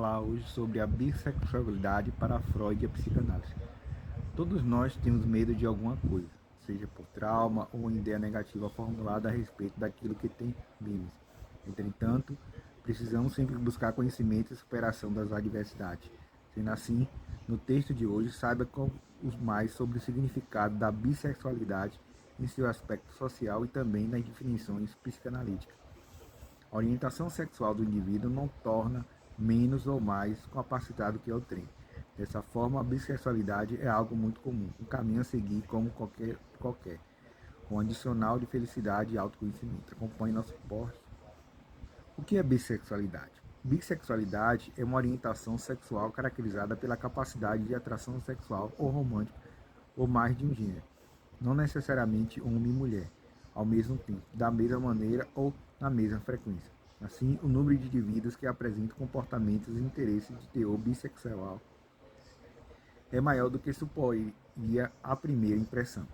falar hoje sobre a bissexualidade para Freud e a psicanálise. Todos nós temos medo de alguma coisa, seja por trauma ou ideia negativa formulada a respeito daquilo que tememos. Entretanto, precisamos sempre buscar conhecimento e superação das adversidades. Sendo assim, no texto de hoje, saiba mais sobre o significado da bissexualidade em seu aspecto social e também nas definições psicanalíticas. A orientação sexual do indivíduo não torna menos ou mais capacitado que outrem. Dessa forma, a bissexualidade é algo muito comum, um caminho a seguir como qualquer, com um adicional de felicidade e autoconhecimento. Acompanhe nosso post. O que é bissexualidade? Bissexualidade é uma orientação sexual caracterizada pela capacidade de atração sexual ou romântica ou mais de um gênero, não necessariamente homem e mulher, ao mesmo tempo, da mesma maneira ou na mesma frequência. Assim, o número de indivíduos que apresentam comportamentos e interesses de teor bissexual é maior do que suporia a primeira impressão.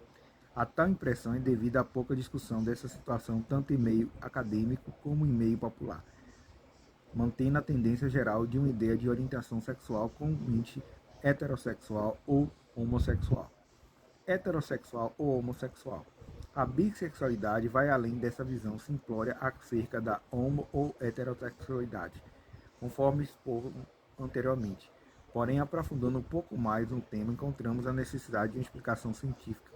A tal impressão é devido à pouca discussão dessa situação tanto em meio acadêmico como em meio popular, mantendo a tendência geral de uma ideia de orientação sexual comumente heterossexual ou homossexual. Heterossexual ou homossexual. A bissexualidade vai além dessa visão simplória acerca da homo ou heterossexualidade, conforme exposto anteriormente. Porém, aprofundando um pouco mais no tema, encontramos a necessidade de uma explicação científica,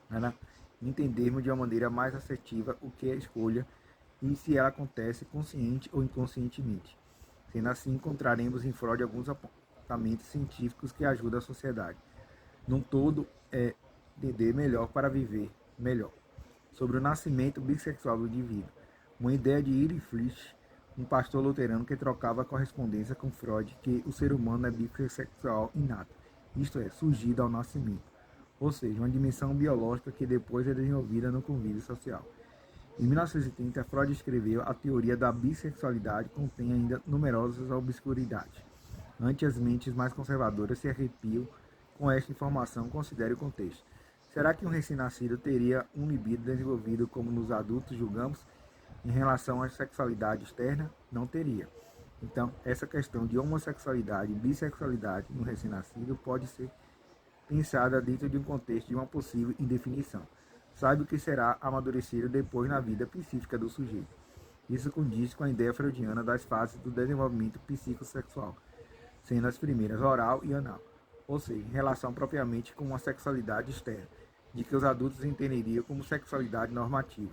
para entendermos de uma maneira mais assertiva o que é a escolha e se ela acontece consciente ou inconscientemente. Sendo assim, encontraremos em Freud alguns apontamentos científicos que ajudam a sociedade num todo é entender melhor para viver melhor. Sobre o nascimento bissexual do indivíduo. Uma ideia de Iri Flisch, um pastor luterano que trocava correspondência com Freud, que o ser humano é bissexual inato, isto é, surgido ao nascimento, ou seja, uma dimensão biológica que depois é desenvolvida no convívio social. Em 1930, Freud escreveu a teoria da bissexualidade, contém ainda numerosas obscuridades. Ante as mentes mais conservadoras se arrepiam com esta informação, considere o contexto. Será que um recém-nascido teria um libido desenvolvido como nos adultos julgamos em relação à sexualidade externa? Não teria. Então, essa questão de homossexualidade e bissexualidade no recém-nascido pode ser pensada dentro de um contexto de uma possível indefinição. Sabe o que será amadurecido depois na vida psíquica do sujeito. Isso condiz com a ideia freudiana das fases do desenvolvimento psicossexual, sendo as primeiras oral e anal, ou seja, em relação propriamente com uma sexualidade externa, de que os adultos entenderiam como sexualidade normativa.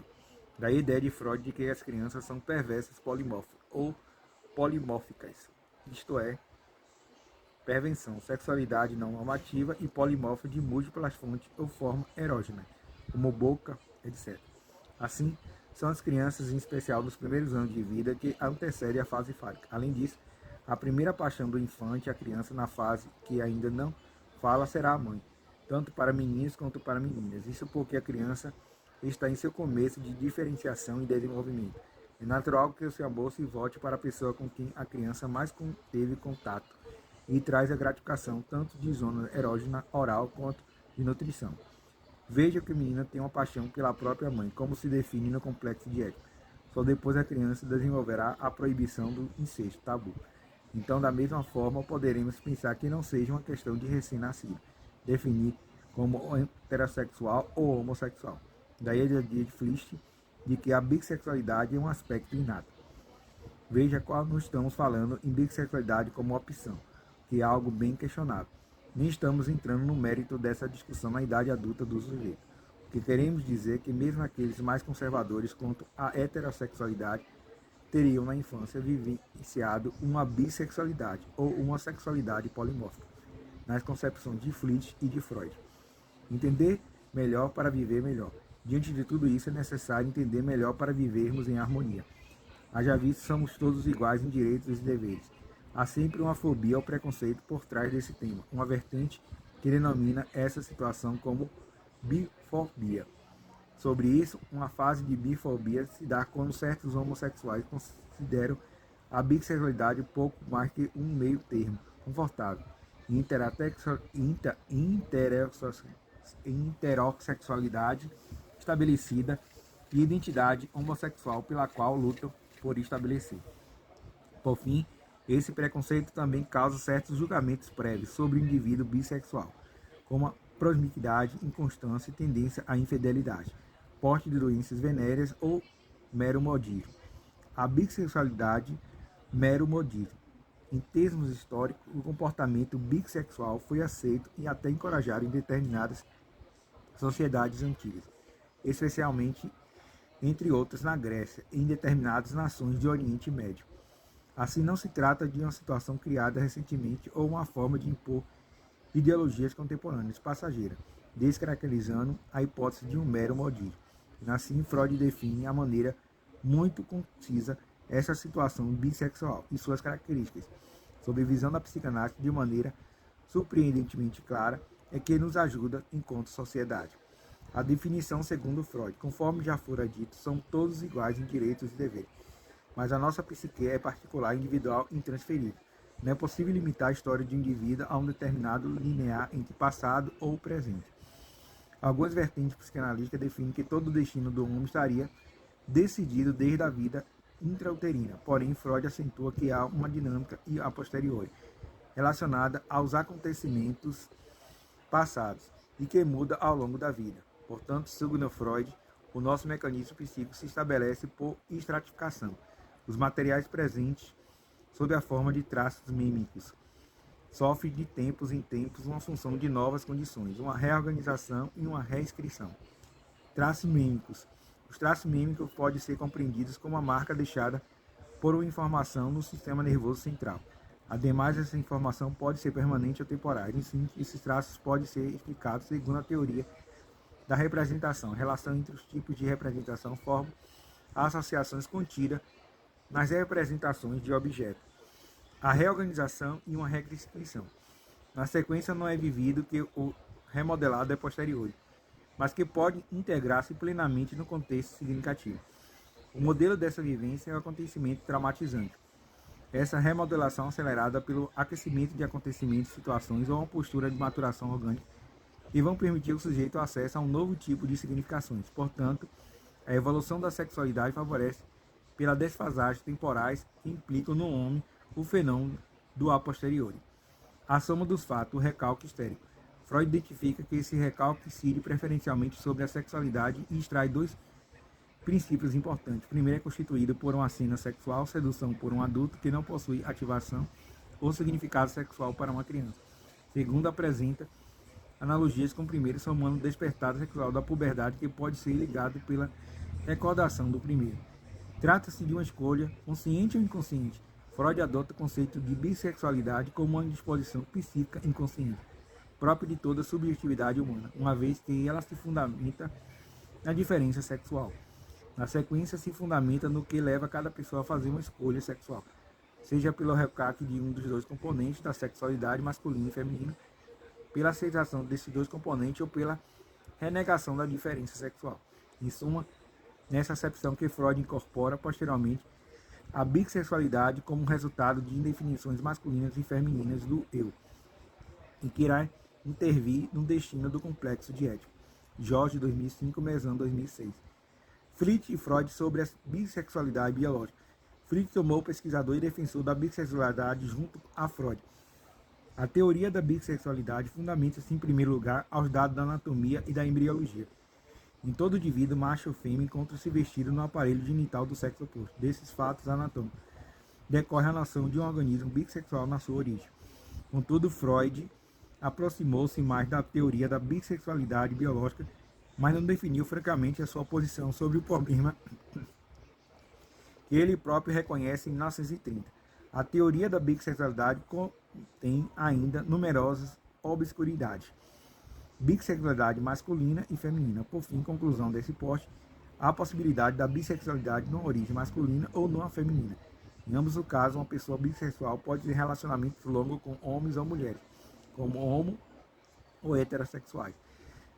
Daí a ideia de Freud de que as crianças são perversas polimórficas ou polimórficas, isto é, pervenção, sexualidade não normativa e polimórfica de múltiplas fontes ou forma erógena, como boca, etc. Assim, são as crianças, em especial dos primeiros anos de vida, que antecedem a fase fálica. Além disso, a primeira paixão do infante, a criança na fase que ainda não fala, será a mãe, tanto para meninos quanto para meninas. Isso porque a criança está em seu começo de diferenciação e desenvolvimento. É natural que o seu amor se volte para a pessoa com quem a criança mais teve contato e traz a gratificação tanto de zona erógena oral quanto de nutrição. Veja que o menino tem uma paixão pela própria mãe, como se define no complexo de Édipo. Só depois a criança desenvolverá a proibição do incesto, tabu. Então, da mesma forma, poderemos pensar que não seja uma questão de recém-nascido, definir como heterossexual ou homossexual. Daí a ideia de Flisch de que a bissexualidade é um aspecto inato. Veja qual nós estamos falando em bissexualidade como opção, que é algo bem questionável. Nem estamos entrando no mérito dessa discussão na idade adulta do sujeito. O que queremos dizer é que mesmo aqueles mais conservadores quanto à heterossexualidade teriam na infância vivenciado uma bissexualidade ou uma sexualidade polimórfica, nas concepções de Flisch e de Freud. Entender melhor para viver melhor. Diante de tudo isso, é necessário entender melhor para vivermos em harmonia. Haja visto, somos todos iguais em direitos e deveres. Há sempre uma fobia ou preconceito por trás desse tema, uma vertente que denomina essa situação como bifobia. Sobre isso, uma fase de bifobia se dá quando certos homossexuais consideram a bissexualidade pouco mais que um meio termo confortável, interossexualidade estabelecida e identidade homossexual pela qual lutam por estabelecer. Por fim, Esse preconceito também causa certos julgamentos prévios sobre o indivíduo bissexual, como a promiscuidade, inconstância e tendência à infidelidade, porte de doenças venéreas ou mero modismo. A bissexualidade, mero modismo. Em termos históricos, o comportamento bissexual foi aceito e até encorajado em determinadas sociedades antigas, especialmente, entre outras, na Grécia e em determinadas nações de Oriente Médio. Assim, não se trata de uma situação criada recentemente ou uma forma de impor ideologias contemporâneas passageiras, descaracterizando a hipótese de um mero modismo. Assim, Freud define a maneira muito concisa essa situação bissexual e suas características, sob a visão da psicanálise de maneira surpreendentemente clara, é que nos ajuda enquanto sociedade. A definição segundo Freud, conforme já fora dito, são todos iguais em direitos e deveres, mas a nossa psique é particular, individual e intransferível. Não é possível limitar a história de um indivíduo a um determinado linear entre passado ou presente. Algumas vertentes psicanalíticas definem que todo o destino do homem estaria decidido desde a vida intrauterina, porém Freud acentua que há uma dinâmica a posteriori, relacionada aos acontecimentos passados e que muda ao longo da vida. Portanto, segundo Freud, o nosso mecanismo psíquico se estabelece por estratificação. Os materiais presentes, sob a forma de traços mímicos, sofrem de tempos em tempos uma função de novas condições, uma reorganização e uma reescrição. Traços mímicos. Os traços mímicos podem ser compreendidos como a marca deixada por uma informação no sistema nervoso central. Ademais, essa informação pode ser permanente ou temporária. Assim, esses traços podem ser explicados segundo a teoria da representação. A relação entre os tipos de representação forma associações contidas nas representações de objetos. A reorganização e uma reescrição. Na sequência, não é vivido que o remodelado é posterior, mas que pode integrar-se plenamente no contexto significativo. O modelo dessa vivência é o acontecimento traumatizante. Essa remodelação acelerada pelo aquecimento de acontecimentos, situações ou uma postura de maturação orgânica que vão permitir ao sujeito acesso a um novo tipo de significações. Portanto, a evolução da sexualidade favorece pela desfasagem temporais que implicam no homem o fenômeno do a posteriori. A soma dos fatos, o recalque histérico. Freud identifica que esse recalque incide preferencialmente sobre a sexualidade e extrai dois princípios importantes. O primeiro é constituído por uma cena sexual, sedução por um adulto que não possui ativação ou significado sexual para uma criança. Segundo, apresenta analogias com o primeiro, somando o despertar sexual da puberdade que pode ser ligado pela recordação do primeiro. Trata-se de uma escolha, consciente ou inconsciente. Freud adota o conceito de bissexualidade como uma disposição psíquica inconsciente, própria de toda subjetividade humana, uma vez que ela se fundamenta na diferença sexual. Na sequência, se fundamenta no que leva cada pessoa a fazer uma escolha sexual, seja pelo recalque de um dos dois componentes da sexualidade masculina e feminina, pela aceitação desses dois componentes ou pela renegação da diferença sexual. Em suma, nessa acepção que Freud incorpora posteriormente a bissexualidade como resultado de indefinições masculinas e femininas do eu, e que irá intervir no destino do complexo de Édipo. Jorge, 2005, Mezan, 2006. Fritz e Freud sobre a bissexualidade biológica. Fritz tomou pesquisador e defensor da bissexualidade junto a Freud. A teoria da bissexualidade fundamenta-se, em primeiro lugar, aos dados da anatomia e da embriologia. Em todo indivíduo, macho ou fêmea, encontra-se vestido no aparelho genital do sexo oposto. Desses fatos anatômicos decorre a noção de um organismo bissexual na sua origem. Contudo, Freud aproximou-se mais da teoria da bissexualidade biológica, mas não definiu francamente a sua posição sobre o problema que ele próprio reconhece em 1930. A teoria da bissexualidade contém ainda numerosas obscuridades. Bissexualidade masculina e feminina. Por fim, conclusão desse post, há a possibilidade da bissexualidade numa origem masculina ou numa feminina. Em ambos os casos, uma pessoa bissexual pode ter relacionamentos longos com homens ou mulheres, como homo ou heterossexuais.